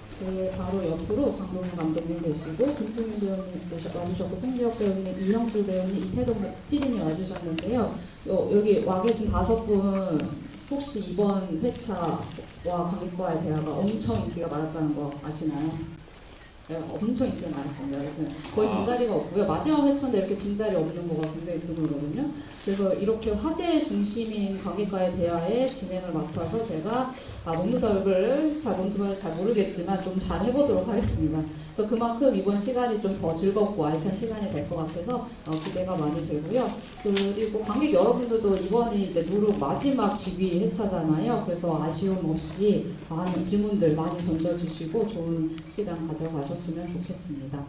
제 바로 옆으로 장동민 감독님 계시고 김수민 배우님 와주셨고 송지혁 배우님, 이형주 배우님, 이태동 PD님 와주셨는데요. 여기 와 계신 5분 혹시 이번 회차와 관객과의 대화가 엄청 인기가 많았다는 거 아시나요? 네, 엄청 인기가 많았습니다. 그래서 거의 빈자리가 없고요. 마지막 회차인데 이렇게 빈자리 없는 거가 굉장히 드물거든요. 그래서 이렇게 화제 중심인 관객과의 대화에 진행을 맡아서 제가 먹는다을 잘 모르겠지만 좀 잘 해보도록 하겠습니다. 그래서 그만큼 이번 시간이 좀 더 즐겁고 알찬 시간이 될 것 같아서 기대가 많이 되고요. 그리고 관객 여러분들도 이번이 이제 누룩 마지막 GV 회차잖아요. 그래서 아쉬움 없이 많은 질문들 많이 던져주시고 좋은 시간 가져가셨으면 좋겠습니다.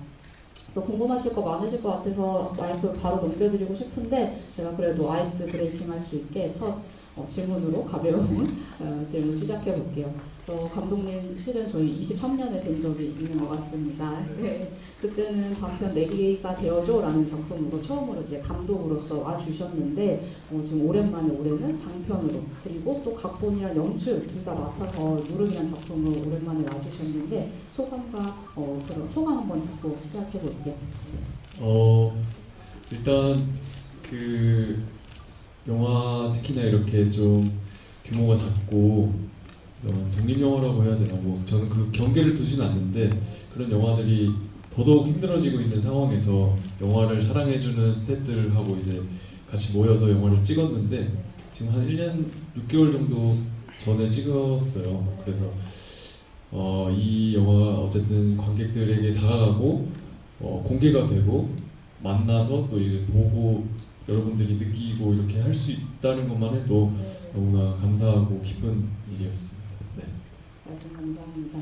그래서 궁금하실 거 많으실 것 같아서 마이크 바로 넘겨드리고 싶은데 제가 그래도 아이스 브레이킹 할 수 있게 첫 질문으로 가벼운 질문 시작해 볼게요. 감독님 실은 저희 23년에 뵌 적이 있는 것 같습니다. 네. 그때는 단편 내기가 되어줘라는 작품으로 처음으로 이제 감독으로서 와주셨는데 지금 오랜만에 올해는 장편으로 그리고 또 각본이랑 연출 둘 다 맡아서 누룩이라는 작품으로 오랜만에 와주셨는데 소감과 그런 소감 한번 듣고 시작해 볼게요. 일단 그 영화 특히나 이렇게 좀 규모가 작고 독립영화라고 해야 되나 저는 그 경계를 두진 않는데 그런 영화들이 더더욱 힘들어지고 있는 상황에서 영화를 사랑해주는 스태프들하고 이제 같이 모여서 영화를 찍었는데 지금 한 1년 6개월 정도 전에 찍었어요. 그래서 이 영화가 어쨌든 관객들에게 다가가고 공개가 되고 만나서 또 이제 보고 여러분들이 느끼고 이렇게 할 수 있다는 것만 해도 너무나 감사하고 기쁜 일이었습니다. 네. 말씀 감사합니다.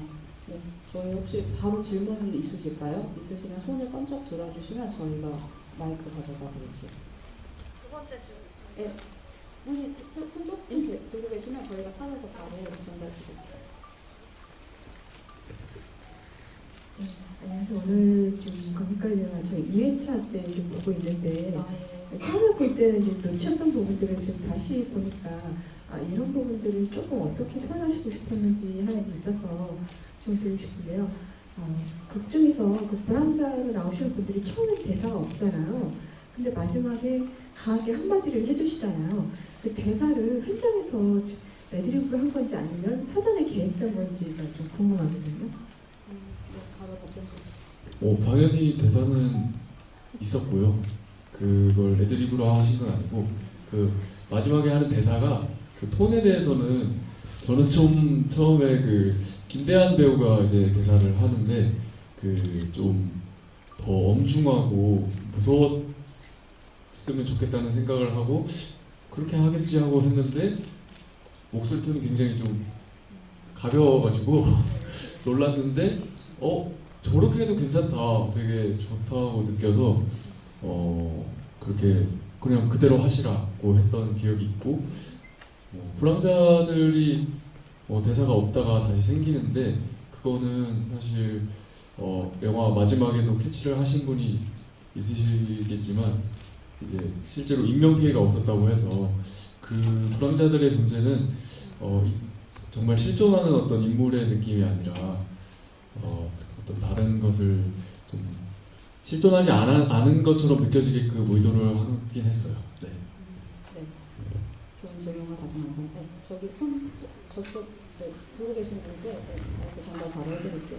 네, 저희 혹시 바로 질문 있으실까요? 있으시면 손을 번쩍 들어주시면 저희가 마이크 가져다 드릴게요. 두 번째 줄. 네, 손이 손쪽 이렇게 들고 계시면 저희가 찾아서 바로 전달 드릴게요. 네, 안녕하세요. 오늘 좀 거기까지 저희 2회차 때 지금 보고 있는데 처음에 볼 때는 이제 놓쳤던 부분들을 지금 다시 보니까 이런 부분들을 조금 어떻게 표현하시고 싶었는지 하나 있어서 좀 드리고 싶은데요. 극 중에서 그 불황자로 나오시는 분들이 처음에 대사가 없잖아요. 근데 마지막에 강하게 한마디를 해주시잖아요. 그 대사를 현장에서 애드리브를 한 건지 아니면 사전에 계획된 건지가 좀 궁금하거든요. 당연히 대사는 있었고요. 그걸 애드리브로 하신 건 아니고 그 마지막에 하는 대사가 그 톤에 대해서는 저는 좀 처음에 그 김대한 배우가 이제 대사를 하는데 그 좀 더 엄중하고 무서웠으면 좋겠다는 생각을 하고 그렇게 하겠지 하고 했는데 목소리 톤이 굉장히 좀 가벼워가지고 놀랐는데 저렇게 해도 괜찮다, 되게 좋다고 느껴서 그렇게 그냥 그대로 하시라고 했던 기억이 있고 불황자들이 대사가 없다가 다시 생기는데 그거는 사실 영화 마지막에도 캐치를 하신 분이 있으시겠지만 이제 실제로 인명 피해가 없었다고 해서 그 불황자들의 존재는 정말 실존하는 어떤 인물의 느낌이 아니라 어떤 다른 것을 좀 실존하지 않은 것처럼 느껴지게끔 의도를 하긴 했어요. 네. 네. 좋은 질문과 답변 감사합니다. 저기 저쪽 들고 계신 분께 이렇게 전달 바로 해드릴게요.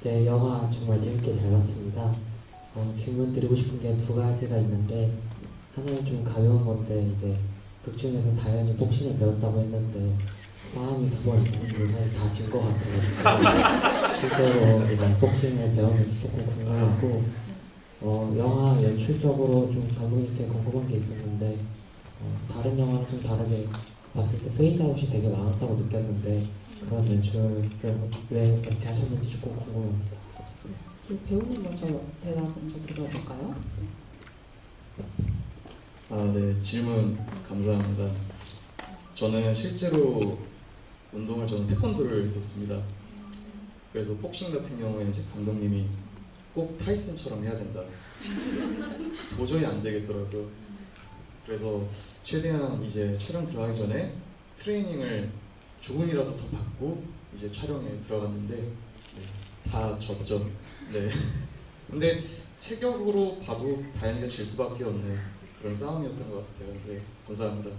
네, 영화 정말 재밌게 잘 봤습니다. 질문 드리고 싶은 게 두 가지가 있는데 하나는 좀 가벼운 건데 이제 극 중에서 다현이 복싱을 배웠다고 했는데 싸움이 2번 있었는데 사실 다 진 것 같아가지고 실제로 이런 복싱을 배웠는지 조금 궁금하고 영화 연출적으로 좀 감독님께 궁금한 게 있었는데 다른 영화랑 좀 다르게 봤을 때 페이드아웃이 되게 많았다고 느꼈는데 그런 연출을 왜 그렇게 하셨는지 조금 궁금합니다. 배우님 먼저 대답 먼저 들어볼까요? 네, 질문 감사합니다. 저는 실제로 저는 태권도를 했었습니다. 그래서 복싱 같은 경우에는 이제 감독님이 꼭 타이슨처럼 해야 된다. 도저히 안 되겠더라고요. 그래서 최대한 이제 촬영 들어가기 전에 트레이닝을 조금이라도 더 받고 이제 촬영에 들어갔는데 다 졌죠. 네. 근데 체격으로 봐도 다현이가 질 수밖에 없는 그런 싸움이었던 것 같아요. 네, 감사합니다.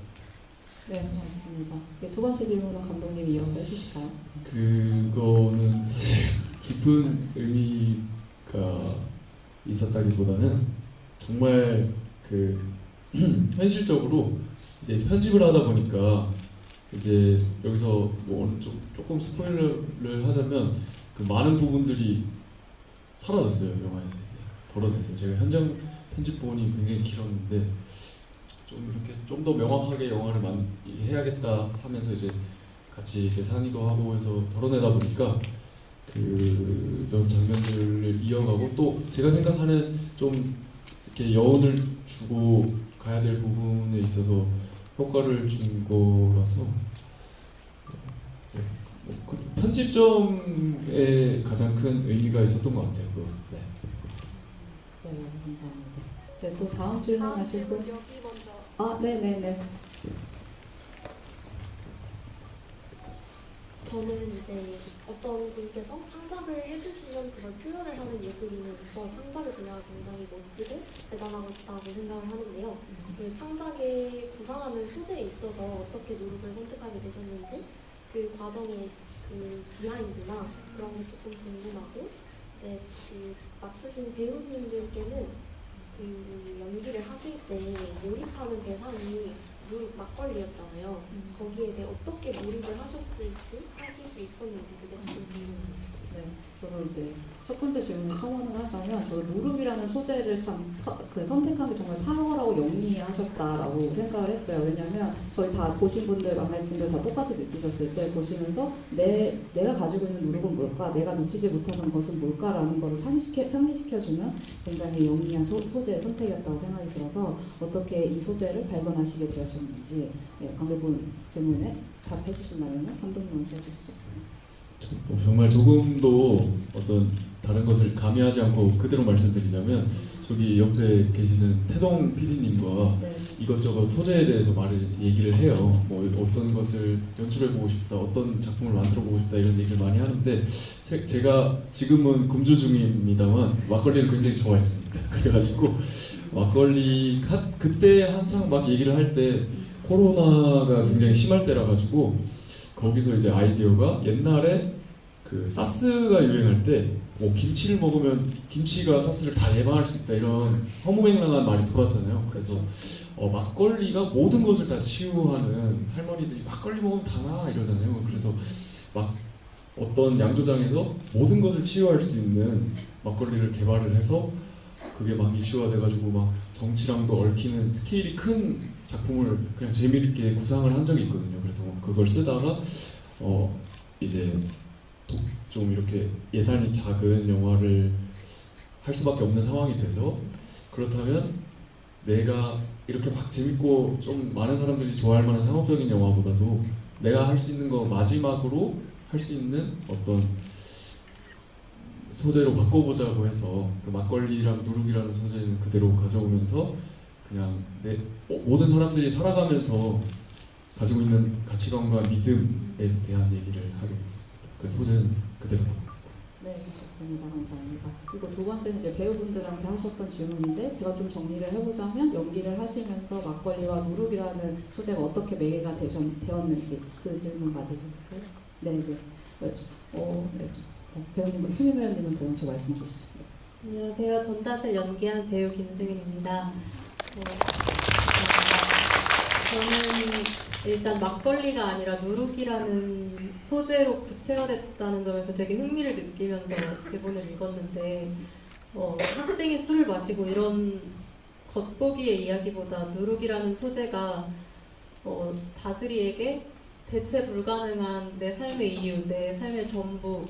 네, 고맙습니다. 두 번째 질문은 감독님이 이어서 해주실까요? 그거는 사실 깊은 의미가 있었다기보다는 정말 그 현실적으로 이제 편집을 하다 보니까 이제 여기서 뭐 어느 조금 스포일러를 하자면 그 많은 부분들이 사라졌어요. 영화에서 이제 덜어냈어요. 제가 현장 편집 부분이 굉장히 길었는데 좀 이렇게 좀 더 명확하게 영화를 해야겠다 하면서 이제 같이 이제 상의도 하고 해서 덜어내다 보니까 그런 장면들을 이어가고 또 제가 생각하는 좀 이렇게 여운을 주고 가야 될 부분에 있어서 효과를 준 거라서 그 편집점에 가장 큰 의미가 있었던 것 같아요. 네. 네, 감사합니다. 네, 또 다음 질문 다음 하실 분? 질문 여기 먼저. 네네네. 저는 이제 어떤 분께서 창작을 해주시면 그걸 표현을 하는 예술인으로서 창작의 분야가 굉장히 멋지고 대단하다고 생각을 하는데요. 그 창작에 구상하는 소재에 있어서 어떻게 누룩을 선택하게 되셨는지 그 과정의 그 비하인드나 그런 게 조금 궁금하고, 이제 그 맡으신 배우분들께는 그 연기를 하실 때 몰입하는 대상이 누룩 막걸리였잖아요. 거기에 대해 어떻게 몰입을 하실 수 있었는지 그게 좀 궁금해요. 네, 저도 이제 첫 번째 질문에 첨언을 하자면 저도 누룩이라는 소재를 선택한 게 정말 탁월하고 영리하셨다라고 생각을 했어요. 왜냐하면 저희 다 보신 분들, 만나신 분들 다 똑같이 느끼셨을 때 보시면서 내가 가지고 있는 누룩은 뭘까? 내가 놓치지 못하는 것은 뭘까라는 것을 상기시켜주는 굉장히 영리한 소재의 선택이었다고 생각이 들어서 어떻게 이 소재를 발견하시게 되셨는지 관객분 질문에 답해 주신다면 감독님 먼저 해주시죠. 정말 조금도 어떤 다른 것을 가미하지 않고 그대로 말씀드리자면 저기 옆에 계시는 태동 PD님과 네. 이것저것 소재에 대해서 얘기를 해요. 뭐 어떤 것을 연출해보고 싶다, 어떤 작품을 만들어보고 싶다 이런 얘기를 많이 하는데 제가 지금은 금주 중입니다만 막걸리를 굉장히 좋아했습니다. 그래가지고 막걸리 그때 한창 막 얘기를 할 때 코로나가 굉장히 심할 때라 가지고 거기서 이제 아이디어가 옛날에 그 사스가 유행할 때 뭐 김치를 먹으면 김치가 사스를 다 예방할 수 있다 이런 허무맹랑한 말이 돌았잖아요. 그래서 막걸리가 모든 것을 다 치유하는, 할머니들이 막걸리 먹으면 다 나 이러잖아요. 그래서 막 어떤 양조장에서 모든 것을 치유할 수 있는 막걸리를 개발을 해서 그게 막 이슈가 돼가지고 막 정치랑도 얽히는 스케일이 큰 작품을 그냥 재미있게 구상을 한 적이 있거든요. 그래서 그걸 쓰다가 이제 좀 이렇게 예산이 작은 영화를 할 수밖에 없는 상황이 돼서, 그렇다면 내가 이렇게 막 재밌고 좀 많은 사람들이 좋아할 만한 상업적인 영화보다도 내가 할 수 있는 거 마지막으로 할 수 있는 어떤 소재로 바꿔보자고 해서 그 막걸리랑 누룩이라는 소재는 그대로 가져오면서 그냥 모든 사람들이 살아가면서 가지고 있는 가치관과 믿음에 대한 얘기를 하게 됐습니다. 그 소재는 그대로 됩니다. 네, 좋습니다. 감사합니다. 그리고 두 번째는 이제 배우분들한테 하셨던 질문인데 제가 좀 정리를 해보자면 연기를 하시면서 막걸리와 누룩이라는 소재가 어떻게 매개가 되었는지 그 질문 맞으셨을까요? 네, 네. 네. 배우님, 승윤 배우님은 먼저 말씀 주시죠. 안녕하세요. 전다스를 연기한 배우 김승윤입니다. 저는 일단 막걸리가 아니라 누룩이라는 소재로 구체화됐다는 점에서 되게 흥미를 느끼면서 대본을 읽었는데 학생이 술을 마시고 이런 겉보기의 이야기보다 누룩이라는 소재가 다스리에게 대체 불가능한 내 삶의 이유, 내 삶의 전부,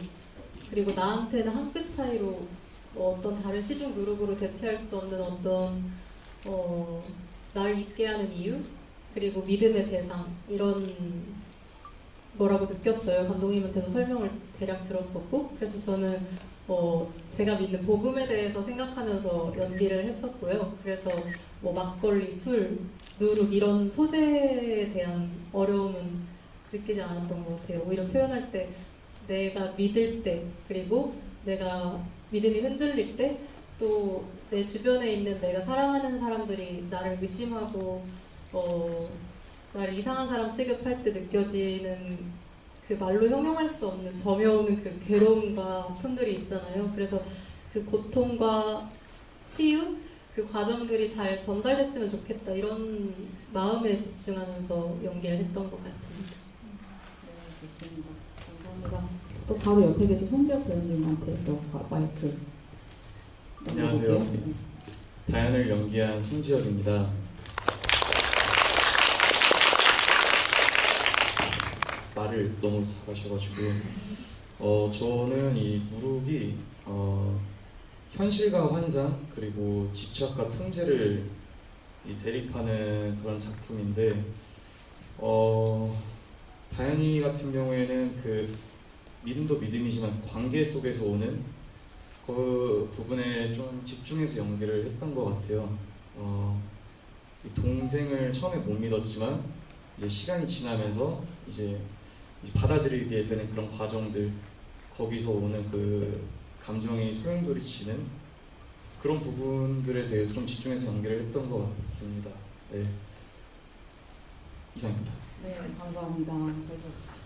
그리고 나한테는 한 끗 차이로 어떤 다른 시중 누룩으로 대체할 수 없는 어떤 날 있게 하는 이유, 그리고 믿음의 대상, 이런 거라고 느꼈어요. 감독님한테도 설명을 대략 들었었고, 그래서 저는 제가 믿는 복음에 대해서 생각하면서 연기를 했었고요. 그래서 막걸리, 술, 누룩 이런 소재에 대한 어려움은 느끼지 않았던 것 같아요. 오히려 표현할 때 내가 믿을 때 그리고 내가 믿음이 흔들릴 때 또 내 주변에 있는 내가 사랑하는 사람들이 나를 의심하고 나를 이상한 사람 취급할 때 느껴지는 그 말로 형용할 수 없는 점여오는 그 괴로움과 아픔들이 있잖아요. 그래서 그 고통과 치유 그 과정들이 잘 전달됐으면 좋겠다 이런 마음에 집중하면서 연기를 했던 것 같습니다. 네, 좋습니다. 감사합니다. 또 바로 옆에 계신 송지혁 배우님한테 또 마이크 안녕하세요. 넘겨볼게요. 다현을 연기한 송지혁입니다. 말을 너무 잘하셔가지고 저는 이 누룩이 현실과 환상 그리고 집착과 통제를 대립하는 그런 작품인데 다현이 같은 경우에는 그 믿음도 믿음이지만 관계 속에서 오는 그 부분에 좀 집중해서 연기를 했던 것 같아요. 이 동생을 처음에 못 믿었지만 이제 시간이 지나면서 이제 받아들이게 되는 그런 과정들, 거기서 오는 그 감정이 소용돌이치는 그런 부분들에 대해서 좀 집중해서 연기를 했던 것 같습니다. 네, 이상입니다. 네, 감사합니다. 잘 들었습니다.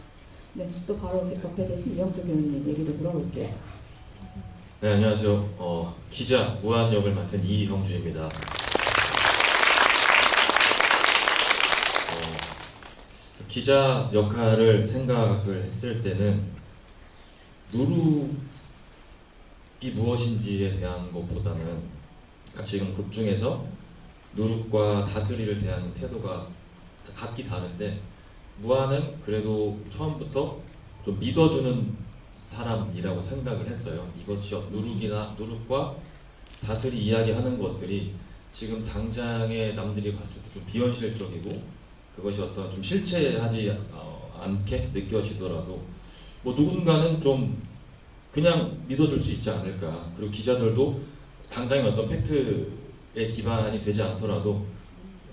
네, 또 바로 옆에 계신 이영주 배우님 얘기도 들어볼게요. 네, 안녕하세요. 기자 무한 역을 맡은 이형주입니다. 기자 역할을 생각을 했을 때는 누룩이 무엇인지에 대한 것보다는 지금 극 중에서 누룩과 다스리를 대한 태도가 각기 다른데 무한은 그래도 처음부터 좀 믿어주는 사람이라고 생각을 했어요. 이것이 누룩과 다스리 이야기하는 것들이 지금 당장에 남들이 봤을 때 좀 비현실적이고 그것이 어떤 좀 실체하지 않게 느껴지더라도 뭐 누군가는 좀 그냥 믿어줄 수 있지 않을까. 그리고 기자들도 당장의 어떤 팩트에 기반이 되지 않더라도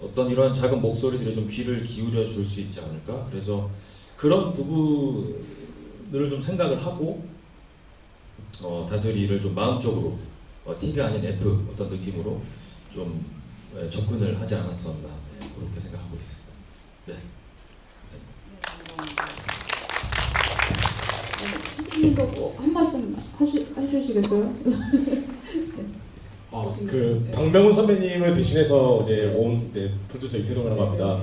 어떤 이런 작은 목소리들에 좀 귀를 기울여 줄 수 있지 않을까. 그래서 그런 부분을 좀 생각을 하고 다스리를 좀 마음적으로 T가 아닌 F 어떤 느낌으로 좀 접근을 하지 않았었나 그렇게 생각하고 있습니다. 네, 감사합니다. PD님도 뭐한 말씀 해주시겠어요? 그 박명훈 선배님을 대신해서 이제 온 프로듀서 이태동이라고 합니다.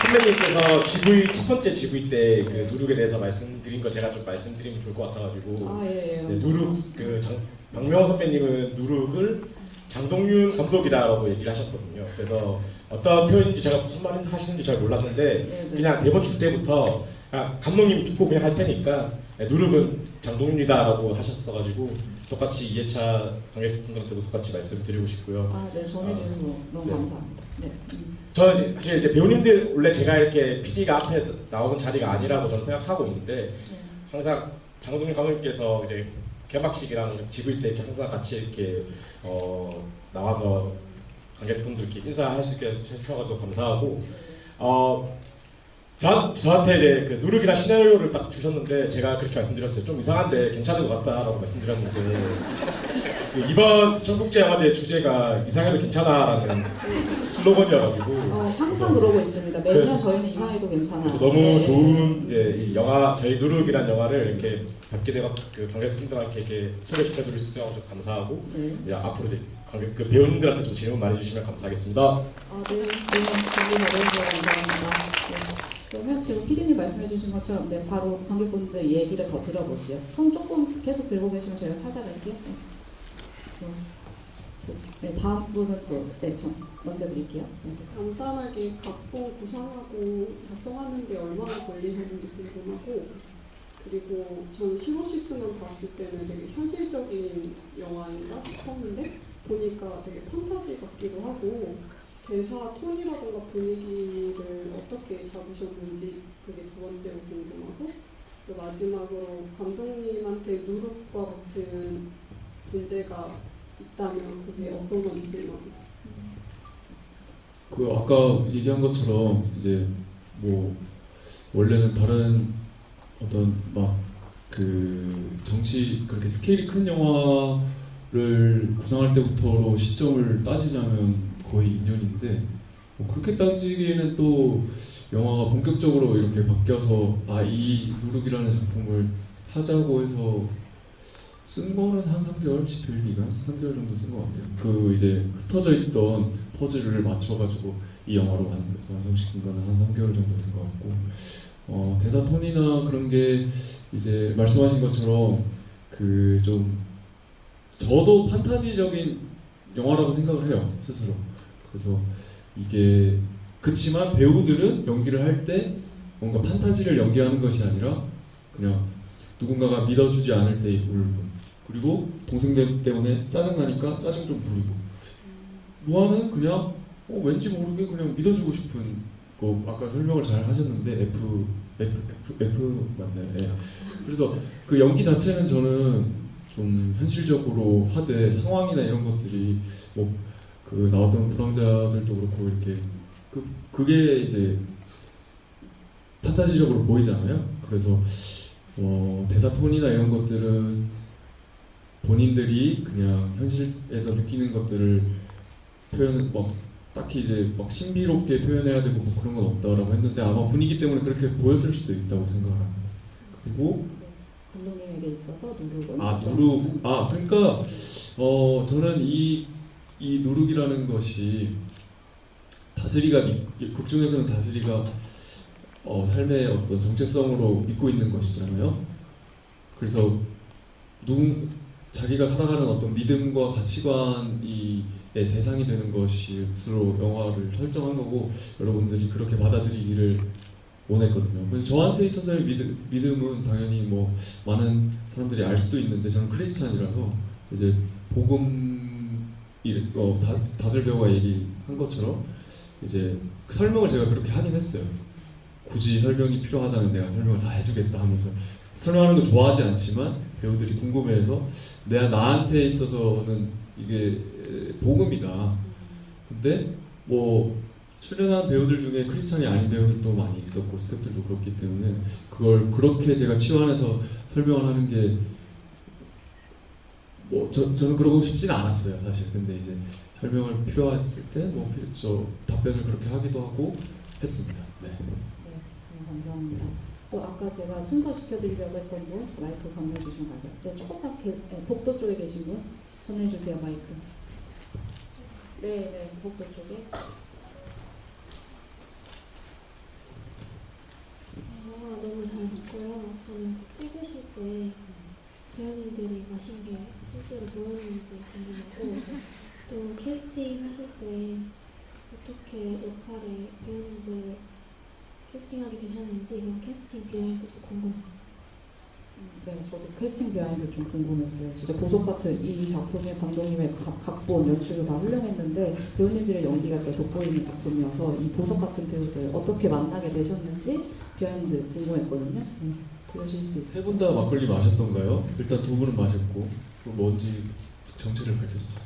선배님께서 GV 첫 번째 GV 때 그 누룩에 대해서 말씀드린 거 제가 좀 말씀드리면 좋을 것 같아가지고 예. 네, 누룩 박명훈 선배님은 누룩을 장동윤 감독이다라고 얘기를 하셨거든요. 그래서 어떤 표현인지 제가 무슨 말 하시는지 잘 몰랐는데 그냥 대본 줄 때부터 감독님 믿고 그냥 할 테니까 누룩은 장동윤이다라고 하셨어가지고 똑같이 2회차 관객분들한테도 똑같이 말씀드리고 싶고요. 네, 전해주는 거 너무 감사합니다. 네. 저는 사실 이제 배우님들 원래 제가 이렇게 PD가 앞에 나오는 자리가 아니라고 저는 생각하고 있는데 항상 장동윤 감독님께서 이제 개막식이랑 GV 때 이렇게 항상 같이 이렇게 나와서 관객분들께 인사할 수 있게 해주셔서 감사하고 저한테 이제 그 누룩이나 시나리오를 딱 주셨는데 제가 그렇게 말씀드렸어요. 좀 이상한데 괜찮은 것 같다라고 말씀드렸는데 이번 전국제영화제 주제가 이상해도 괜찮아라는 슬로건이어가지고 항상 그러고 있습니다. 매년 저희는 이상해도 괜찮아. 그래서 너무 좋은 이제 이 영화 저희 누룩이라는 영화를 이렇게 뵙게 되고 그 관객분들한테 이렇게 소개시켜드릴 수 있어서 감사하고 앞으로 이제 그 배우님들한테 좀 질문 많이 주시면 감사하겠습니다. 네, 준비 잘해주셔서 감사합니다. 그러면 지금 PD님 말씀해주신 것처럼 바로 관객분들 얘기를 더 들어볼게요. 손 조금 계속 들고 계시면 저희가 찾아갈게요. 다음 분은 또 넘겨드릴게요. 간단하게 각본 구상하고 작성하는데 얼마나 걸리는지 궁금하고 그리고 저는 시노시스만 봤을 때는 되게 현실적인 영화인가 싶었는데 보니까 되게 판타지 같기도 하고 대사 톤이라던가 분위기를 어떻게 잡으셨는지 그게 두 번째로 궁금하고 그리고 마지막으로 감독님한테 누룩과 같은 존재가 있다면 그게 어떤 건지 궁금합니다. 그 아까 얘기한 것처럼 이제 뭐 원래는 다른 어떤 막 그 정치 그렇게 스케일이 큰 영화를 구상할 때부터로 시점을 따지자면 거의 2년인데 뭐 그렇게 따지기에는 또 영화가 본격적으로 이렇게 바뀌어서 이 누룩이라는 작품을 하자고 해서 쓴 거는 한 3개월, 집필 기간 3개월 정도 쓴 것 같아요. 그 이제 흩어져 있던 퍼즐을 맞춰가지고 이 영화로 완성시킨 거는 한 3개월 정도 된 것 같고 대사 톤이나 그런 게 이제 말씀하신 것처럼 그 좀 저도 판타지적인 영화라고 생각을 해요 스스로. 그래서 이게 그치만 배우들은 연기를 할 때 뭔가 판타지를 연기하는 것이 아니라 그냥 누군가가 믿어주지 않을 때의 울분, 그리고 동생들 때문에 짜증나니까 짜증 좀 부리고, 무한은 그냥 왠지 모르게 그냥 믿어주고 싶은 거. 아까 설명을 잘 하셨는데 F 맞나요? 예. 그래서 그 연기 자체는 저는 좀 현실적으로 하되 상황이나 이런 것들이 뭐 그 나왔던 불황자들도 그렇고 이렇게 그게 이제 판타지적으로 보이잖아요. 그래서 대사 톤이나 이런 것들은 본인들이 그냥 현실에서 느끼는 것들을 딱히 이제 막 신비롭게 표현해야 되고 뭐 그런 건 없다라고 했는데 아마 분위기 때문에 그렇게 보였을 수도 있다고 생각을 합니다. 그리고 감독님에게 있어서 누룩은 누룩 그러니까 저는 이 누룩이라는 것이 극 중에서는 다스리가 삶의 어떤 정체성으로 믿고 있는 것이잖아요. 그래서 자기가 살아가는 어떤 믿음과 가치관의 대상이 되는 것으로 영화를 설정한 거고 여러분들이 그렇게 받아들이기를 원했거든요. 그래서 저한테 있어서의 믿음은 당연히 뭐 많은 사람들이 알 수도 있는데 저는 크리스찬이라서 이제 복음 다슬 배우가 얘기한 것처럼 이제 설명을 제가 그렇게 하긴 했어요. 굳이 설명이 필요하다면 내가 설명을 다 해주겠다 하면서 설명하는 거 좋아하지 않지만 배우들이 궁금해해서 나한테 있어서는 이게 복음이다. 근데 뭐 출연한 배우들 중에 크리스찬이 아닌 배우들도 많이 있었고 스태프들도 그렇기 때문에 그걸 그렇게 제가 치환해서 설명을 하는 게 뭐 저는 그러고 싶지는 않았어요 사실. 근데 이제 설명을 필요했을 때 뭐 답변을 그렇게 하기도 하고 했습니다. 네. 감사합니다. 또 아까 제가 순서 시켜드리려고 했던 분 마이크 건네주시면 가세요. 네, 조금만 복도 쪽에 계신 분 전해주세요 마이크. 네, 복도 쪽에. 영화 너무 잘 봤고요. 저는 찍으실 때 배우님들이 마신 게 실제로 뭐였는지 궁금하고 또 캐스팅 하실 때 어떻게 역할에 배우님들 캐스팅하게 되셨는지 그런 캐스팅 비하인드도 궁금해요. 네, 저도 캐스팅 비하인드 좀 궁금했어요. 진짜 보석 같은 이 작품의 감독님의 각본, 연출도 다 훌륭했는데 배우님들의 연기가 진짜 돋보이는 작품이어서 이 보석 같은 배우들 어떻게 만나게 되셨는지 비하인드 궁금했거든요. 들으실 수 있어요. 세 분 다 막걸리 마셨던가요? 일단 두 분은 마셨고 뭔지 정체를 밝혀주세요.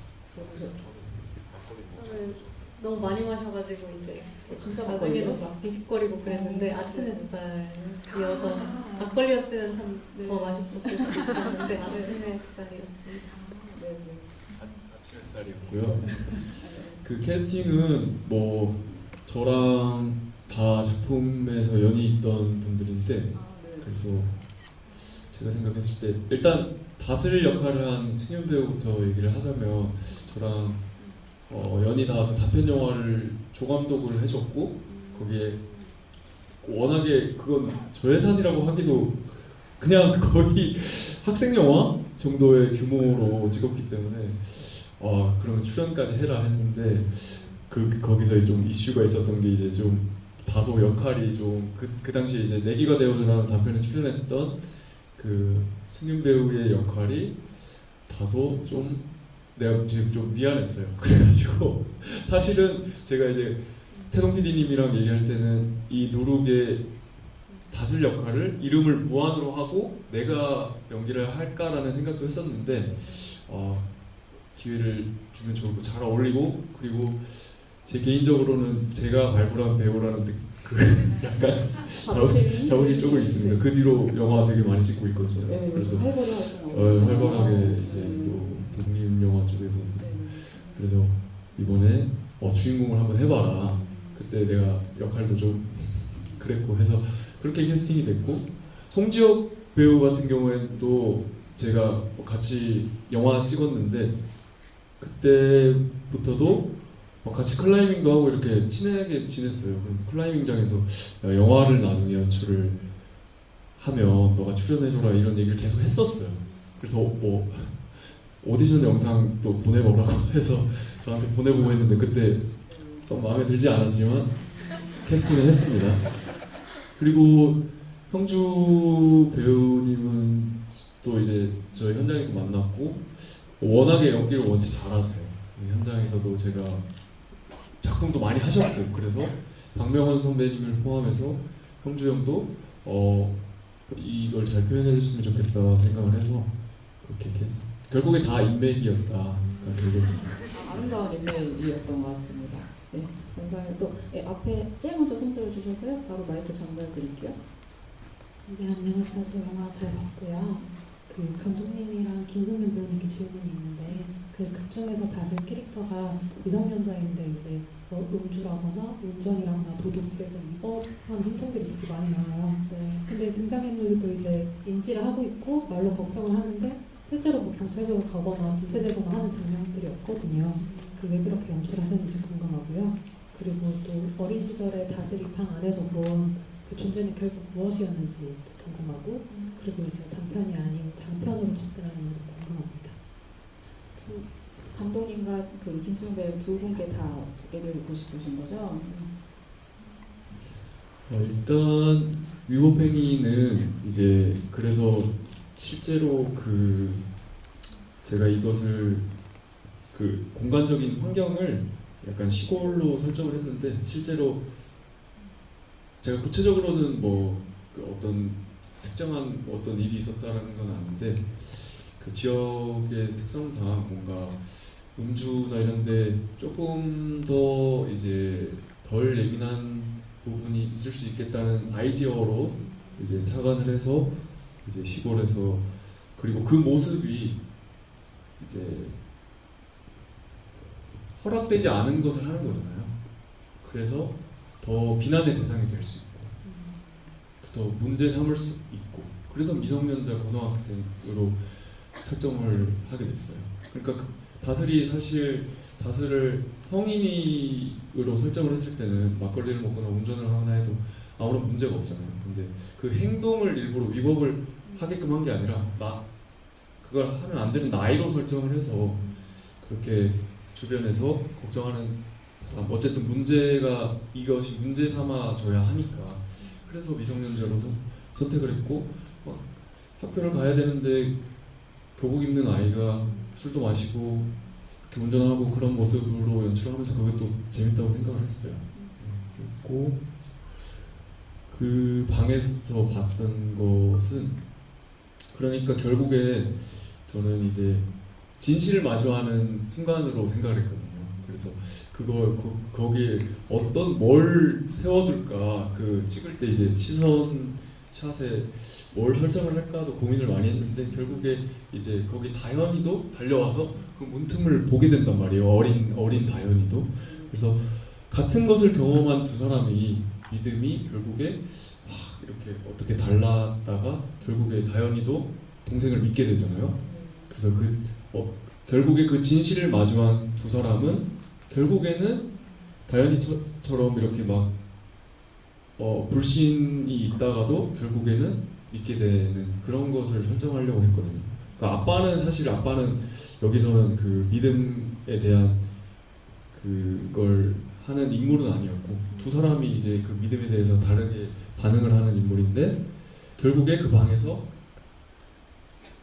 저는 너무 많이 마셔가지고 이제 진짜 나중에도 막 비식거리고 그랬는데 아침 햇살이어서 막걸리였으면 참 더 맛있었을 수도 있었는데 아침 햇살이었습니다. 아침 햇살이었고요. 그 캐스팅은 뭐 저랑 다 작품에서 연이 있던 분들인데 그래서 제가 생각했을 때 일단 다슬 역할을 한 승윤 배우부터 얘기를 하자면 저랑 연이 닿아서 단편 영화를 조감독을 해줬고 거기에 워낙에 그건 저예산이라고 하기도 그냥 거의 학생 영화 정도의 규모로 찍었기 때문에 그러면 출연까지 해라 했는데 거기서 좀 이슈가 있었던 게 이제 좀 다소 역할이 좀 그 당시에 이제 내기가 되어주라는 단편에 출연했던 그 승윤 배우의 역할이 다소 좀 내가 지금 좀 미안했어요. 그래가지고 사실은 제가 이제 태동 PD님이랑 얘기할 때는 이 누룩의 다슬 역할을 이름을 무한으로 하고 내가 연기를 할까라는 생각도 했었는데 기회를 주면 좋을 거 잘 어울리고 그리고 제 개인적으로는 제가 발굴한 배우라는 그 약간 자부심 조금 있습니다. 그 뒤로 영화 되게 많이 찍고 있거든요. 네, 그래서 활발하게 활발하게 이제 또 독립 영화 쪽에서 그래서 이번에 주인공을 한번 해봐라. 그때 내가 역할도 좀 그랬고 해서 그렇게 캐스팅이 됐고 송지혁 배우 같은 경우에는 또 제가 같이 영화 찍었는데 그때부터도 같이 클라이밍도 하고 이렇게 친하게 지냈어요. 그럼 클라이밍장에서 야, 영화를 나중에 연출을 하면 너가 출연해줘라 이런 얘기를 계속 했었어요. 그래서 오디션 영상 또 보내보라고 해서 저한테 보내보고 했는데 그때 썩 마음에 들지 않았지만 캐스팅을 했습니다. 그리고 형주 배우님은 또 이제 저희 현장에서 만났고 워낙에 연기를 원체 잘하세요. 현장에서도 제가 작품도 많이 하셨고 그래서 박명원 선배님을 포함해서 형주 형도 이걸 잘 표현해 줬으면 좋겠다 생각을 해서 그렇게 해서 결국에 다 인맥이었다. 그러니까 결국 아름다운 인맥이었던 것 같습니다. 네, 감사합니다. 또 앞에 제일 먼저 손 들어주셔서요. 바로 마이크 전달 드릴게요. 네, 안녕하세요. 저 영화 잘 봤고요. 그 감독님이랑 김승민 배우님께 질문이 있는데 그 극중에서 다슬 캐릭터가 미성년자인데 이제 음주라거나 운전이라거나 도둑질 등 위법한 행동들이 되게 많이 나와요. 네. 근데 등장인물도 이제 인지를 하고 있고 말로 걱정을 하는데 실제로 뭐 경찰서로 가거나 도체되거나 하는 장면들이 없거든요. 그 왜 그렇게 연출하셨는지 궁금하고요. 그리고 또 어린 시절에 다슬이 방 안에서 본 그 존재는 결국 무엇이었는지 궁금하고 그리고 이제 단편이 아닌 장편으로 접근하는 것도 궁금합니다. 감독님과 그 김수영 배우 두 분께 다 얘기를 듣고 싶으신 거죠? 일단 위법행위는 이제 그래서 실제로 그 제가 이것을 그 공간적인 환경을 약간 시골로 설정을 했는데 실제로 제가 구체적으로는 그 어떤 특정한 어떤 일이 있었다는 건 아닌데 그 지역의 특성상 뭔가 음주나 이런데 조금 더 이제 덜 예민한 부분이 있을 수 있겠다는 아이디어로 이제 착안을 해서 이제 시골에서 그리고 그 모습이 이제 허락되지 않은 것을 하는 거잖아요. 그래서 더 비난의 대상이 될 수 있고 더 문제 삼을 수 있고 그래서 미성년자 고등학생으로 설정을 하게 됐어요. 그러니까 다슬을 성인으로 설정을 했을 때는 막걸리를 먹거나 운전을 하거나 해도 아무런 문제가 없잖아요. 근데 그 행동을 일부러 위법을 하게끔 한 게 아니라 그걸 하면 안 되는 나이로 설정을 해서 그렇게 주변에서 걱정하는 사람 어쨌든 이것이 문제 삼아져야 하니까 그래서 미성년자로 선택을 했고 학교를 가야 되는데 교복 입는 아이가 술도 마시고 이렇게 운전하고 그런 모습으로 연출하면서 그것도 재밌다고 생각을 했어요. 그리고 그 방에서 봤던 것은 그러니까 결국에 저는 이제 진실을 마주하는 순간으로 생각을 했거든요. 그래서 거기에 뭘 세워둘까 그 찍을 때 이제 샷에 뭘 설정을 할까도 고민을 많이 했는데 결국에 이제 거기 다현이도 달려와서 그 문틈을 보게 된단 말이에요. 어린 다현이도. 그래서 같은 것을 경험한 두 사람이 믿음이 결국에 이렇게 어떻게 달랐다가 결국에 다현이도 동생을 믿게 되잖아요. 그래서 결국에 그 진실을 마주한 두 사람은 결국에는 다현이처럼 이렇게 막 불신이 있다가도 결국에는 믿게 되는 그런 것을 설정하려고 했거든요. 그러니까 아빠는 여기서는 그 믿음에 대한 그걸 하는 인물은 아니었고 두 사람이 이제 그 믿음에 대해서 다르게 반응을 하는 인물인데 결국에 그 방에서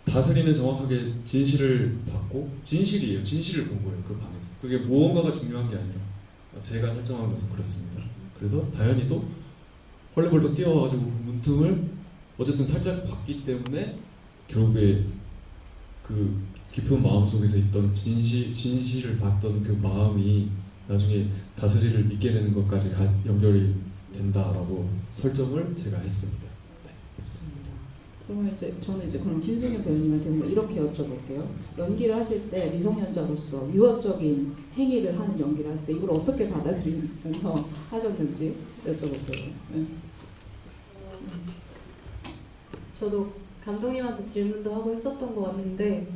다스리는 정확하게 진실을 받고 진실을 본 거예요. 그 방에서 그게 무언가가 중요한 게 아니라 제가 설정한 것은 그렇습니다. 그래서 다현이도 헐레벌떡 뛰어와가지고 그 문틈을 어쨌든 살짝 봤기 때문에 결국에 그 깊은 마음 속에서 있던 진실을 봤던 그 마음이 나중에 다스리를 믿게 되는 것까지 연결이 된다라고 설정을 제가 했습니다. 그러면 이제 저는 이제 그럼 김승현 배우님한테 뭐 이렇게 여쭤볼게요. 연기를 하실 때 미성년자로서 위협적인 행위를 하는 연기를 하실 때 이걸 어떻게 받아들이면서 하셨는지 여쭤볼게요. 네. 저도 감독님한테 질문도 하고 했었던 것 같은데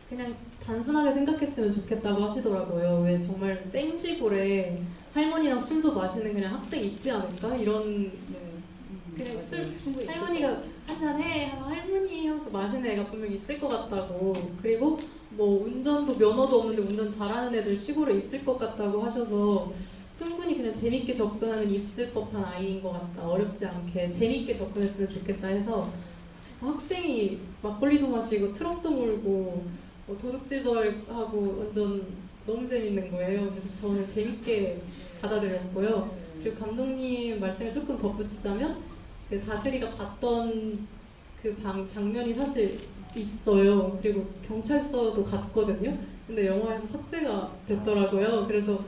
그냥 단순하게 생각했으면 좋겠다고 하시더라고요. 왜 정말 생시골에 할머니랑 술도 마시는 그냥 학생 있지 않을까? 이런 그냥 술 할머니가 한잔해 하면 할머니 하면서 마시는 애가 분명 있을 것 같다고. 그리고 뭐 운전도 면허도 없는데 운전 잘하는 애들 시골에 있을 것 같다고 하셔서 충분히 그냥 재밌게 접근하면 있을 법한 아이인 것 같다. 어렵지 않게 재밌게 접근했으면 좋겠다 해서 학생이 막걸리도 마시고 트럭도 몰고 뭐 도둑질도 하고 완전 너무 재밌는 거예요. 그래서 저는 재밌게 받아들였고요. 그리고 감독님 말씀을 조금 덧붙이자면 그 다스리가 봤던 그 방 장면이 사실 있어요. 그리고 경찰서도 갔거든요. 근데 영화에서 삭제가 됐더라고요. 그래서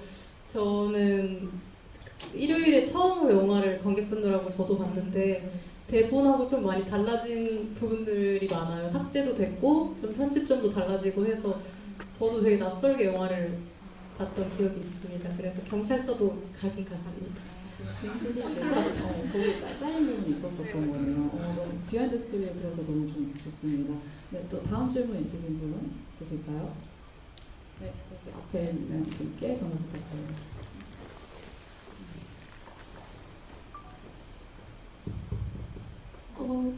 저는 일요일에 처음으로 영화를 관객분들하고 저도 봤는데 대본하고 좀 많이 달라진 부분들이 많아요. 삭제도 됐고 좀 편집점도 달라지고 해서 저도 되게 낯설게 영화를 봤던 기억이 있습니다. 그래서 경찰서도 가긴 갔습니다. 진실이 거기 잘린 부분이 있었었던 거네요. 너무 비하인드 스토리에 들어서 너무 좀 좋습니다. 네, 또 다음 질문 있으신 분은 계실까요? 네, 여기 앞에 있는 분께 전화 부탁드립니다.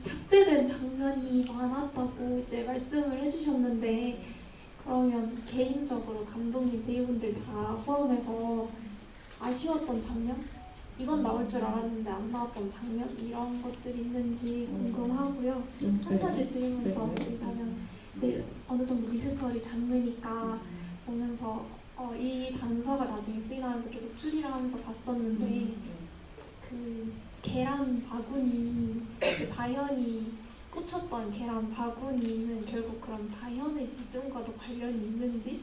삭제된 장면이 많았다고 이제 말씀을 해주셨는데 그러면 개인적으로 감독님 배우분들 다 포함해서 아쉬웠던 장면? 이건 나올 줄 알았는데 안 나왔던 장면? 이런 것들이 있는지 궁금하고요. 한 가지 질문 더 드리자면 이제 어느 정도 미스터리 장르니까 보면서 이 단서가 나중에 쓰이나면서 계속 추리를 하면서 봤었는데 그 계란 바구니, 그 다현이 꽂혔던 계란 바구니는 결국 그럼 다현의 믿음과도 관련이 있는지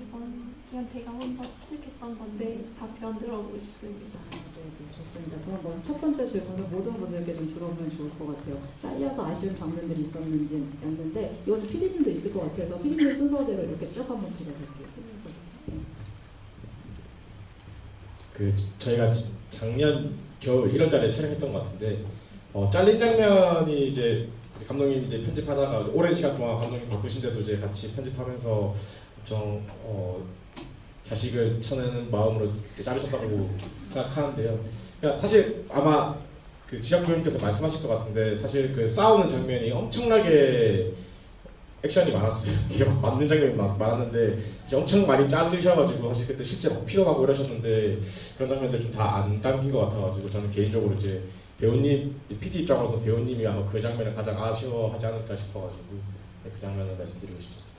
이건 그냥 제가 혼자 추측했던 건데 답변 들어보고 싶습니다. 네, 좋습니다. 그럼 먼저 첫 번째 질문은 모든 분들께 좀 들어보면 좋을 것 같아요. 잘려서 아쉬운 장면들이 있었는지였는데 이건 PD님도 있을 것 같아서 PD님 순서대로 이렇게 쭉 한번 들어볼게요. 그 저희가 작년 겨울 1월달에 촬영했던 것 같은데 잘린 장면이 이제 감독님 이제 편집하다가 오랜 시간 동안 감독님 바쁘신데도 이제 같이 편집하면서 엄청 자식을 쳐내는 마음으로 자르셨다고 생각하는데요. 그러니까 사실 아마 그 지학 교수님께서 말씀하실 것 같은데 사실 그 싸우는 장면이 엄청나게 액션이 많았어요. 되게 막 맞는 장면이 많았는데 이제 엄청 많이 자르셔가지고 사실 그때 실제 막 피가 나고 이러셨는데 그런 장면들 좀 다 안 담긴 것 같아가지고 저는 개인적으로 이제 배우님, PD 입장으로서 배우님이 아마 그 장면을 가장 아쉬워하지 않을까 싶어가지고 그 장면을 말씀드리고 싶습니다.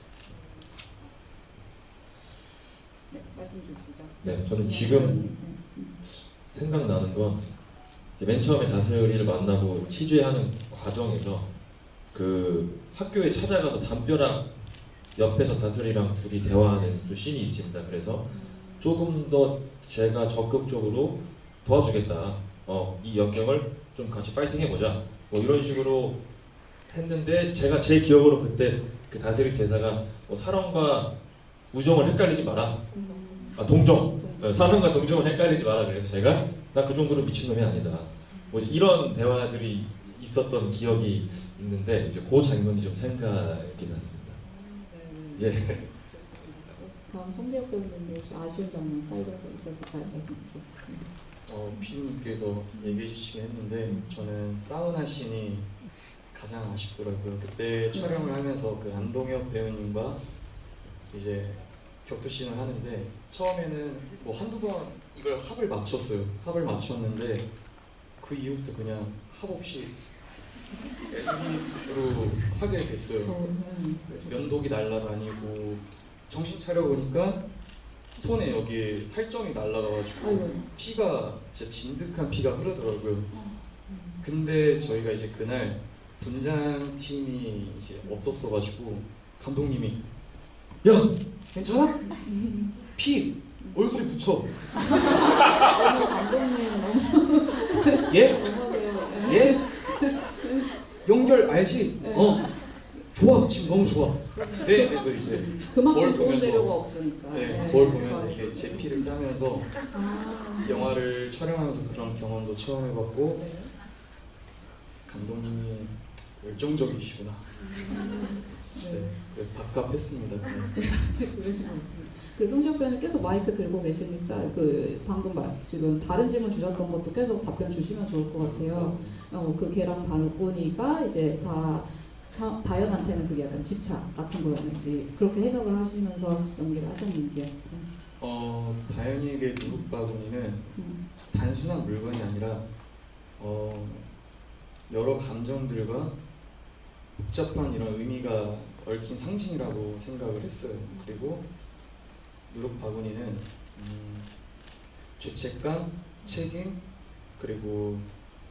네, 말씀 주시죠. 네, 저는 지금 생각나는 건 이제 맨 처음에 다스리를 만나고 취재하는 과정에서 그 학교에 찾아가서 담벼락 옆에서 다스리랑 둘이 대화하는 그 씬이 있습니다. 그래서 조금 더 제가 적극적으로 도와주겠다. 이 역경을 좀 같이 파이팅 해보자. 뭐 이런 식으로 했는데 제가 제 기억으로 그때 그 다스리 대사가 사랑과 우정을 헷갈리지 마라. 동정. 사랑과 동정을 헷갈리지 마라. 그래서 제가 나 그 정도로 미친놈이 아니다. 뭐 이런 대화들이 있었던 기억이 있는데 이제 그 장면이 좀 생각이 났습니다. 예. 다음 송재혁 배우님도 아쉬운 장면 잘려서 있었을까요? 말씀 주셨습니다. 피디님께서 얘기해 주시긴 했는데 저는 사우나 씬이 가장 아쉽더라고요. 그때 촬영을 하면서 그 안동혁 배우님과 이제 격투 씬을 하는데 처음에는 뭐 한두 번 이걸 합을 맞췄어요. 합을 맞췄는데 그 이후부터 그냥 합 없이 LED로 하게 됐어요. 면도기 날아다니고 정신 차려보니까 손에 여기 살점이 날아가가지고 피가 진짜 진득한 피가 흐르더라고요. 근데 저희가 이제 그날 분장팀이 이제 없었어가지고 감독님이 야 괜찮아? 피 얼굴이 붙여. 너무 감독님 너무 예? 너무하세요. 예? 연결 알지? 네. 좋아. 지금 너무 좋아. 네, 그래서 이제 그만큼 거울 좋은 보면서 재료가 없으니까. 네, 거울 보면서 이게 제피를 짜면서 아. 영화를 촬영하면서 그런 경험도 처음 해봤고 네. 감독님이 열정적이시구나. 네, 그래서 밥값했습니다. 그러신 것 같습니다. 그 송지혁 배우님 계속 마이크 들고 계시니까 그 방금 지금 다른 질문 주셨던 것도 계속 답변 주시면 좋을 것 같아요. 그 걔랑 바구니가 이제 다현한테는 그게 약간 집착 같은 거였는지 그렇게 해석을 하시면서 연기를 하셨는지요. 다현이에게 누룩바구니는 단순한 물건이 아니라 여러 감정들과 복잡한 이런 의미가 얽힌 상징이라고 생각을 했어요. 그리고 누룩바구니는 죄책감, 책임, 그리고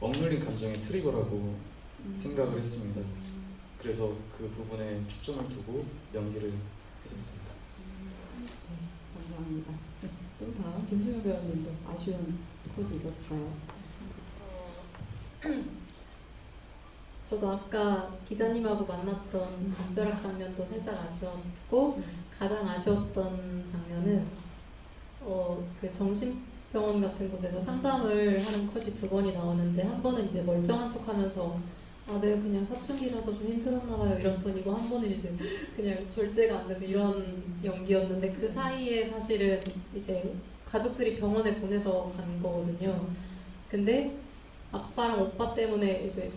억눌린 감정의 트리거라고 생각을 했습니다. 그래서 그 부분에 초점을 두고 연기를 했었습니다. 감사합니다. 또 다음 김수현 배우님도 아쉬운 곳이 있었어요. 저도 아까 기자님하고 만났던 담벼락 장면도 살짝 아쉬웠고 가장 아쉬웠던 장면은 그 정신병원 같은 곳에서 상담을 하는 컷이 2번이 나오는데 한 번은 이제 멀쩡한 척하면서 내가 그냥 사춘기라서 좀 힘들었나 봐요 이런 톤이고 한 번은 이제 그냥 절제가 안 돼서 이런 연기였는데 그 사이에 사실은 이제 가족들이 병원에 보내서 간 거거든요. 근데 아빠랑 오빠 때문에 이제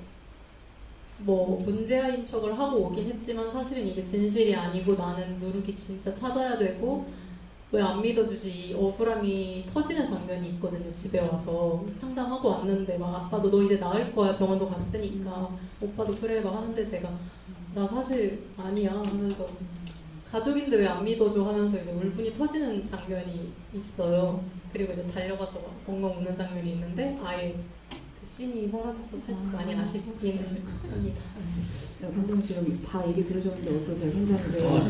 뭐 문제아인 척을 하고 오긴 했지만 사실은 이게 진실이 아니고 나는 누룩이 진짜 찾아야 되고 왜 안 믿어주지 이 억울함이 터지는 장면이 있거든요. 집에 와서 상담하고 왔는데 막 아빠도 너 이제 나을 거야 병원도 갔으니까 오빠도 그래 막 하는데 제가 나 사실 아니야 하면서 가족인데 왜 안 믿어줘 하면서 이제 울분이 터지는 장면이 있어요. 그리고 이제 달려가서 엉엉 우는 장면이 있는데 아예 그 씬이 사라져서 살짝 많이 아쉽긴 합니다. 감독님 지금 다 얘기 들으셨는데 어떠세요? 괜찮으세요?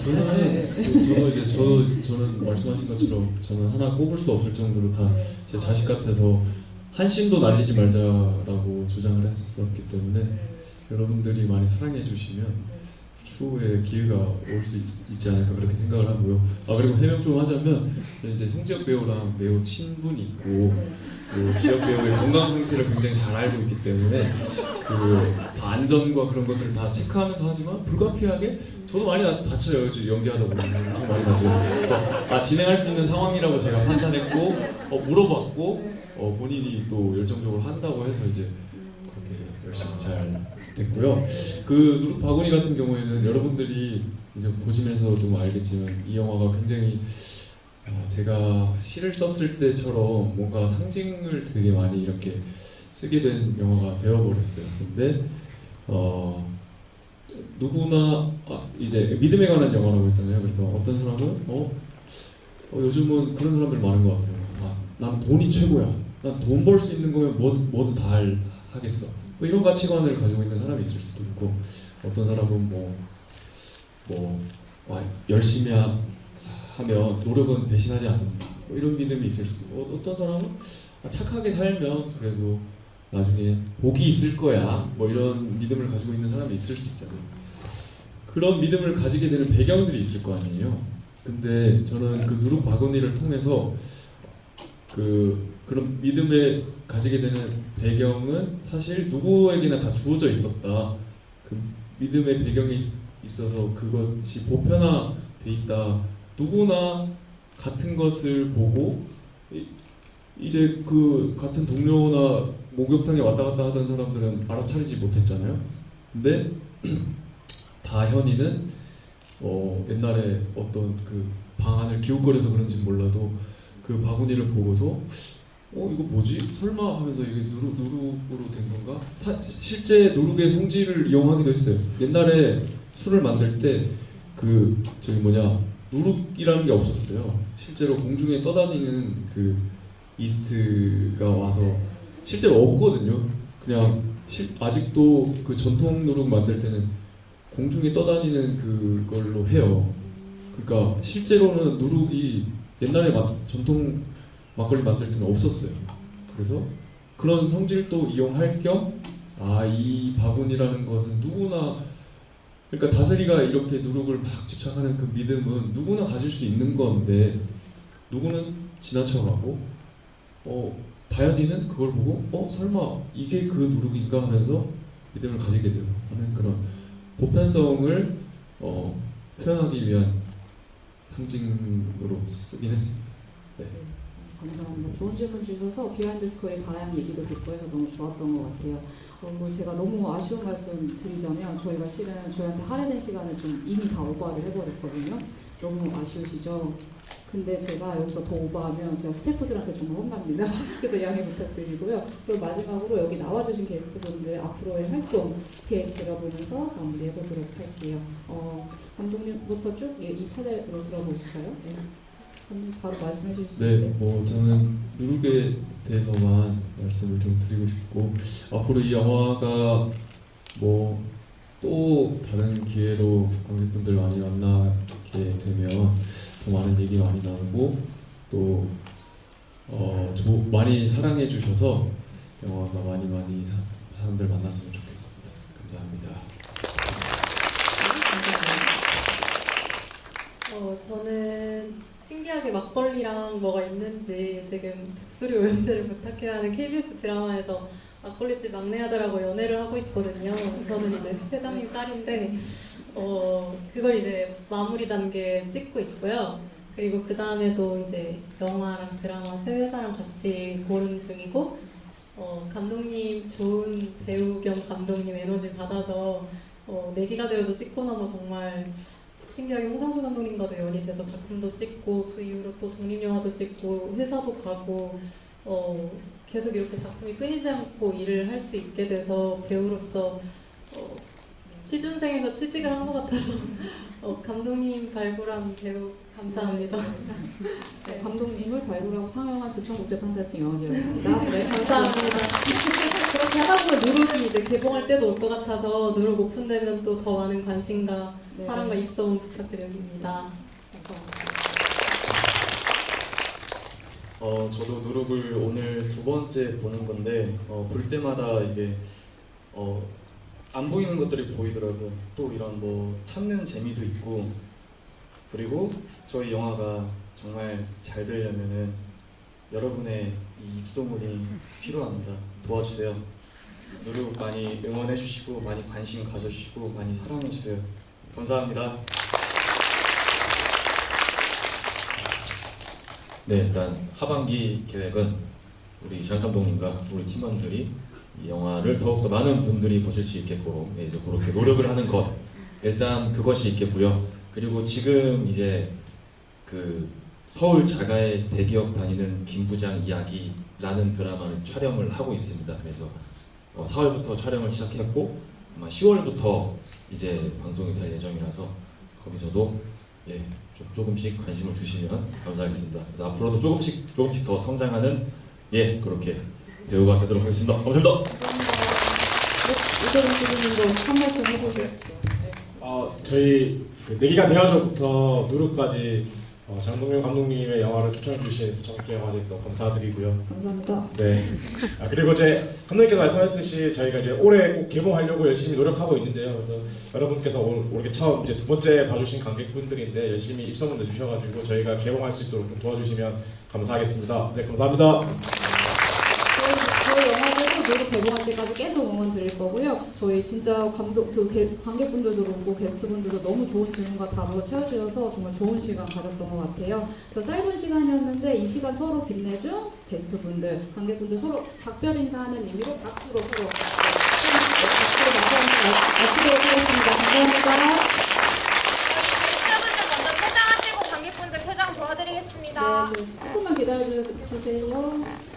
저는 말씀하신 것처럼 저는 하나 꼽을 수 없을 정도로 다 제 자식 같아서 한 씬도 날리지 말자라고 주장을 했었기 때문에 여러분들이 많이 사랑해 주시면 추후에 기회가 올 수 있지 않을까 그렇게 생각을 하고요. 그리고 해명 좀 하자면 이제 송지혁 배우랑 매우 친분이 있고 그 지혁 배우의 건강 상태를 굉장히 잘 알고 있기 때문에 그 안전과 그런 것들을 다 체크하면서 하지만 불가피하게 저도 많이 다쳐요. 연기하다 보면 좀 많이 다쳐요. 그래서 진행할 수 있는 상황이라고 제가 판단했고 물어봤고 본인이 또 열정적으로 한다고 해서 이제 그렇게 열심히 잘 됐고요. 그 누룩 바구니 같은 경우에는 여러분들이 이제 보시면서 좀 알겠지만 이 영화가 굉장히 제가 시를 썼을 때처럼 뭔가 상징을 되게 많이 이렇게 쓰게 된 영화가 되어버렸어요. 근데 누구나 이제 믿음에 관한 영화라고 했잖아요. 그래서 어떤 사람은 요즘은 그런 사람들 많은 것 같아요. 난 돈이 최고야. 난 돈 벌 수 있는 거면 뭐든 다 하겠어. 뭐 이런 가치관을 가지고 있는 사람이 있을 수도 있고 어떤 사람은 열심히 하면 노력은 배신하지 않는다. 뭐 이런 믿음이 있을 수도 있고 어떤 사람은 착하게 살면 그래도 나중에 복이 있을 거야. 뭐 이런 믿음을 가지고 있는 사람이 있을 수 있잖아요. 그런 믿음을 가지게 되는 배경들이 있을 거 아니에요. 근데 저는 그 누룩 바구니를 통해서 그런 믿음을 가지게 되는 배경은 사실 누구에게나 다 주어져 있었다. 그 믿음의 배경이 있어서 그것이 보편화돼 있다. 누구나 같은 것을 보고 이제 그 같은 동료나 목욕탕에 왔다 갔다 하던 사람들은 알아차리지 못했잖아요. 근데 다현이는 옛날에 어떤 그 방안을 기웃거려서 그런지 몰라도 그 바구니를 보고서 이거 뭐지? 설마 하면서 이게 누룩으로 된 건가? 실제 누룩의 성질을 이용하기도 했어요. 옛날에 술을 만들 때 누룩이라는 게 없었어요. 실제로 공중에 떠다니는 그 이스트가 와서 실제로 없거든요. 그냥 아직도 그 전통 누룩 만들 때는 공중에 떠다니는 그걸로 해요. 그러니까 실제로는 누룩이 옛날에 전통 막걸리 만들 때는 없었어요. 그래서 그런 성질도 이용할 겸 이 바구니라는 것은 누구나, 그러니까 다스리가 이렇게 누룩을 막 집착하는 그 믿음은 누구나 가질 수 있는 건데 누구는 지나쳐가고 다현이는 그걸 보고 설마 이게 그 누룩인가 하면서 믿음을 가지게 되는 그런 보편성을 표현하기 위한 상징으로 쓰긴 했습니다. 네. 감사합니다. 좋은 질문 주셔서 비하인드 스토리 다양한 얘기도 듣고 해서 너무 좋았던 것 같아요. 제가 너무 아쉬운 말씀 드리자면 저희가 실은 저희한테 할애된 시간을 좀 이미 다 오버를 해버렸거든요. 너무 아쉬우시죠? 근데 제가 여기서 더 오버하면 제가 스태프들한테 정말 혼납니다. 그래서 양해 부탁드리고요. 그리고 마지막으로 여기 나와주신 게스트분들 앞으로의 활동 계획 들어보면서 마무리해보도록 할게요. 감독님부터 쭉 이 차례로 들어보실까요? 네. 바로 말씀해 주실 수 있어요? 네, 저는 누룩에 대해서만 말씀을 좀 드리고 싶고 앞으로 이 영화가 또 다른 기회로 관객분들 많이 만나게 되면 더 많은 얘기 많이 나누고 또 많이 사랑해 주셔서 영화가 많이 사람들 만났으면 좋겠습니다. 감사합니다. 저는 신기하게 막걸리랑 뭐가 있는지 지금 독수리 오염제를 부탁해라는 KBS 드라마에서 막걸리집 막내 아들하고 연애를 하고 있거든요. 저는 이제 회장님 딸인데 그걸 이제 마무리 단계 찍고 있고요. 그리고 그 다음에도 이제 영화랑 드라마 세 회사랑 같이 고른 중이고 감독님 좋은 배우 겸 감독님 에너지 받아서 내기가 되어도 찍고 나서 정말 신기하게 홍상수 감독님과도 연이 돼서 작품도 찍고 그 이후로 또 독립영화도 찍고 회사도 가고 계속 이렇게 작품이 끊이지 않고 일을 할 수 있게 돼서 배우로서 취준생에서 취직을 한 것 같아서 감독님 발굴한 배우 감사합니다. 네, 감독님을 발굴하고 상영한 두천국제 판타지 영화제였습니다. 네, 감사합니다. 그렇게 하다 보면 누룩이 이제 개봉할 때도 올 것 같아서 누룩 오픈되면 또 더 많은 관심과 사랑과 입소문 부탁드립니다. 감사합니다. 저도 누룩을 오늘 두 번째 보는 건데 볼 때마다 이게 안 보이는 것들이 보이더라고요. 또 이런 찾는 재미도 있고 그리고 저희 영화가 정말 잘 되려면은 여러분의 이 입소문이 필요합니다. 도와주세요. 누룩 많이 응원해 주시고 많이 관심 가져주시고 많이 사랑해 주세요. 감사합니다. 네, 일단 하반기 계획은 우리 장 감독님과 우리 팀원들이 이 영화를 더욱더 많은 분들이 보실 수 있게끔 이제 그렇게 노력을 하는 것, 일단 그것이 있겠고요. 그리고 지금 이제 그 서울 자가의 대기업 다니는 김부장 이야기라는 드라마를 촬영을 하고 있습니다. 그래서 4월부터 촬영을 시작했고 아마 10월부터 이제 방송이 될 예정이라서 거기서도 조금씩 관심을 주시면 감사하겠습니다. 그래서 앞으로도 조금씩 더 성장하는 그렇게 배우가 되도록 하겠습니다. 감사합니다. 이재동 PD님도 한 말씀 해주세요. 저희 내기가 되어서부터 누룩까지 장동윤 감독님의 영화를 추천해 주신 부천국제 영화제 또 감사드리고요. 감사합니다. 네. 그리고 이제 감독님께서 말씀하셨듯이 저희가 이제 올해 꼭 개봉하려고 열심히 노력하고 있는데요. 그래서 여러분께서 올해 처음 이제 두 번째 봐주신 관객분들인데 열심히 입소문 내주셔가지고 저희가 개봉할 수 있도록 좀 도와주시면 감사하겠습니다. 네, 감사합니다. 저희 영화제도 노력 개봉할 때까지 계속 응원 드릴 거고요. 저희 진짜 관객분들도 그렇고 게스트분들도 너무 좋은 질문과 답으로 채워주셔서 정말 좋은 시간 가졌던 것 같아요. 그래서 짧은 시간이었는데 이 시간 서로 빛내준 게스트분들, 관객분들 서로 작별 인사하는 의미로 박수로 서로 마치도록 하겠습니다. 감사합니다. 게스트분들 먼저 퇴장하시고 관객분들 퇴장 도와드리겠습니다. 네, 조금만 기다려주세요.